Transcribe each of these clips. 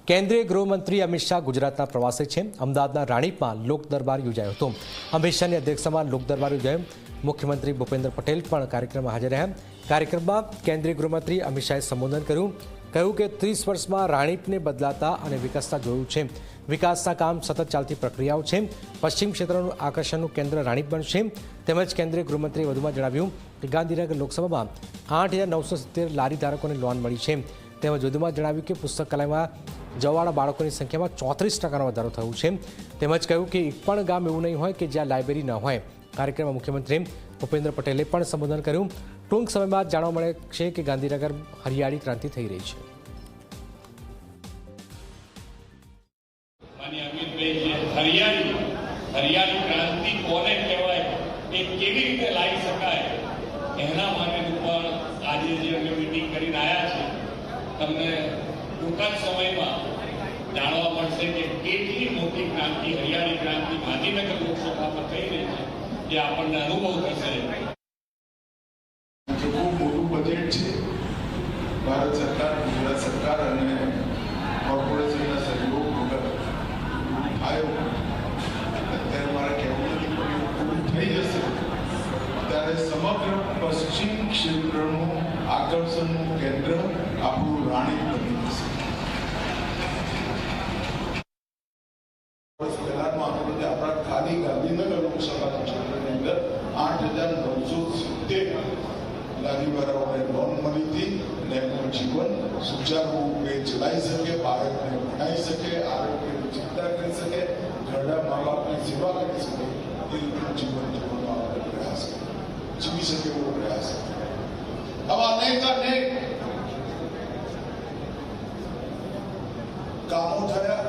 કેન્દ્રીય ગૃહમંત્રી અમિત શાહ ગુજરાતના પ્રવાસે છે। અમદાવાદના રાણીપમાં લોક દરબાર યોજાયો હતો। અમિત શાહની અધ્યક્ષતામાં લોક દરબાર યોજાયો। મુખ્યમંત્રી ભૂપેન્દ્ર પટેલ પણ કાર્યક્રમમાં હાજર રહ્યા। કાર્યક્રમમાં કેન્દ્રીય ગૃહમંત્રી અમિત શાહે સંબોધન કર્યું। કહ્યું કે 30 વર્ષમાં રાણીપને બદલાતા અને વિકસતા જોયું છે। વિકાસના કામ સતત ચાલતી પ્રક્રિયાઓ છે। પશ્ચિમ ક્ષેત્રનું આકર્ષણનું કેન્દ્ર રાણીપ બનશે। તેમજ કેન્દ્રીય ગૃહમંત્રીએ વધુમાં જણાવ્યું કે ગાંધીનગર લોકસભામાં 8,970 લારી ધારકોને લોન મળી છે। તેમજ વધુમાં જણાવ્યું કે પુસ્તકાલયમાં જવાવાળા બાળકોની સંખ્યામાં 34% વધારો થયો છે। તેમજ કહ્યું કે એક પણ ગામ એવું નહીં હોય કે જ્યાં લાઇબ્રેરી ન હોય। કાર્યક્રમમાં મુખ્યમંત્રી ભૂપેન્દ્ર પટેલે પણ સંબોધન કર્યું। ટૂંક સમયમાં જાણવા મળે છે કે ગાંધીનગર હરિયાળી ક્રાંતિ થઈ રહી છે। હરિયાળી ક્રાંતિ કોને કહેવાય એ કેવી રીતે લાવી શકાય એના માટેનું પણ આજે જે અમે મીટિંગ કરીને આવ્યા છે તમને ટૂંકા સમયમાં જાણવા મળશે કે કેટલી મોટી ક્રાંતિ હરિયાળી ક્રાંતિ ગાંધીનગર લોકસભામાં થઈ રહી છે જે આપણને અનુભવ થશે। ખૂબ મોટું બજેટ છે ભારત સરકાર ગુજરાત સરકાર અને કોર્પોરેશનના સહયોગ વગર આવ્યો। અત્યારે મારે કહેવું નથી પણ પૂરું થઈ જશે ત્યારે સમગ્ર પશ્ચિમ ક્ષેત્રનું આકર્ષણનું કેન્દ્ર આપણું રાણીપ બની જશે। આપણા ખાલી ગાંધીનગર લોકસભાના ક્ષેત્રની અંદર 8,970 લારીવાળાઓને લોન મળી હતી અને એમનું જીવન સુચારુ રૂપે ચલાવી શકે, બાળકને ભણાવી શકે, આરોગ્યની ચિંતા કરી શકે, ઘરડા મા બાપની સેવા કરી શકે એ રીતનું જીવન જીવવાનો આપણે પ્રયાસ જીવી શકે એવો પ્રયાસ। આવા અનેક કામો થયા।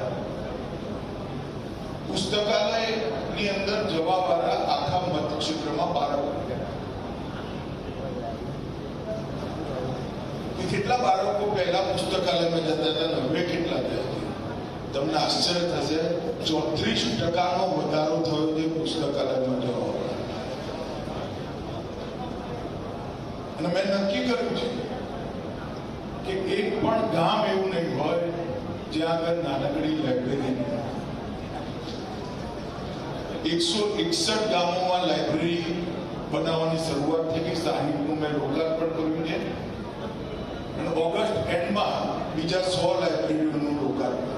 પુસ્તકાલયની અંદર જવાવાળા આખા મતક્ષેત્રમાં બાળકો કેટલા બાળકો પહેલા પુસ્તકાલયમાં જતા હતા હવે કેટલા થયા? તમને આશ્ચર્ય થશે 34% વધારો થયો છે પુસ્તકાલયમાં જવા। અને મેં નક્કી કર્યું છે કે એક પણ ગામ એવું નહીં હોય જ્યાં આગળ નાનકડી લાઇબ્રેરી નહીં। 161 ગામોમાં લાઇબ્રેરી બનાવવાની શરૂઆત થઈ ગઈ। 60નું મેં લોકાર્પણ કર્યું છે અને ઓગસ્ટ એન્ડમાં બીજા 100 લાઇબ્રેરીઓનું લોકાર્પણ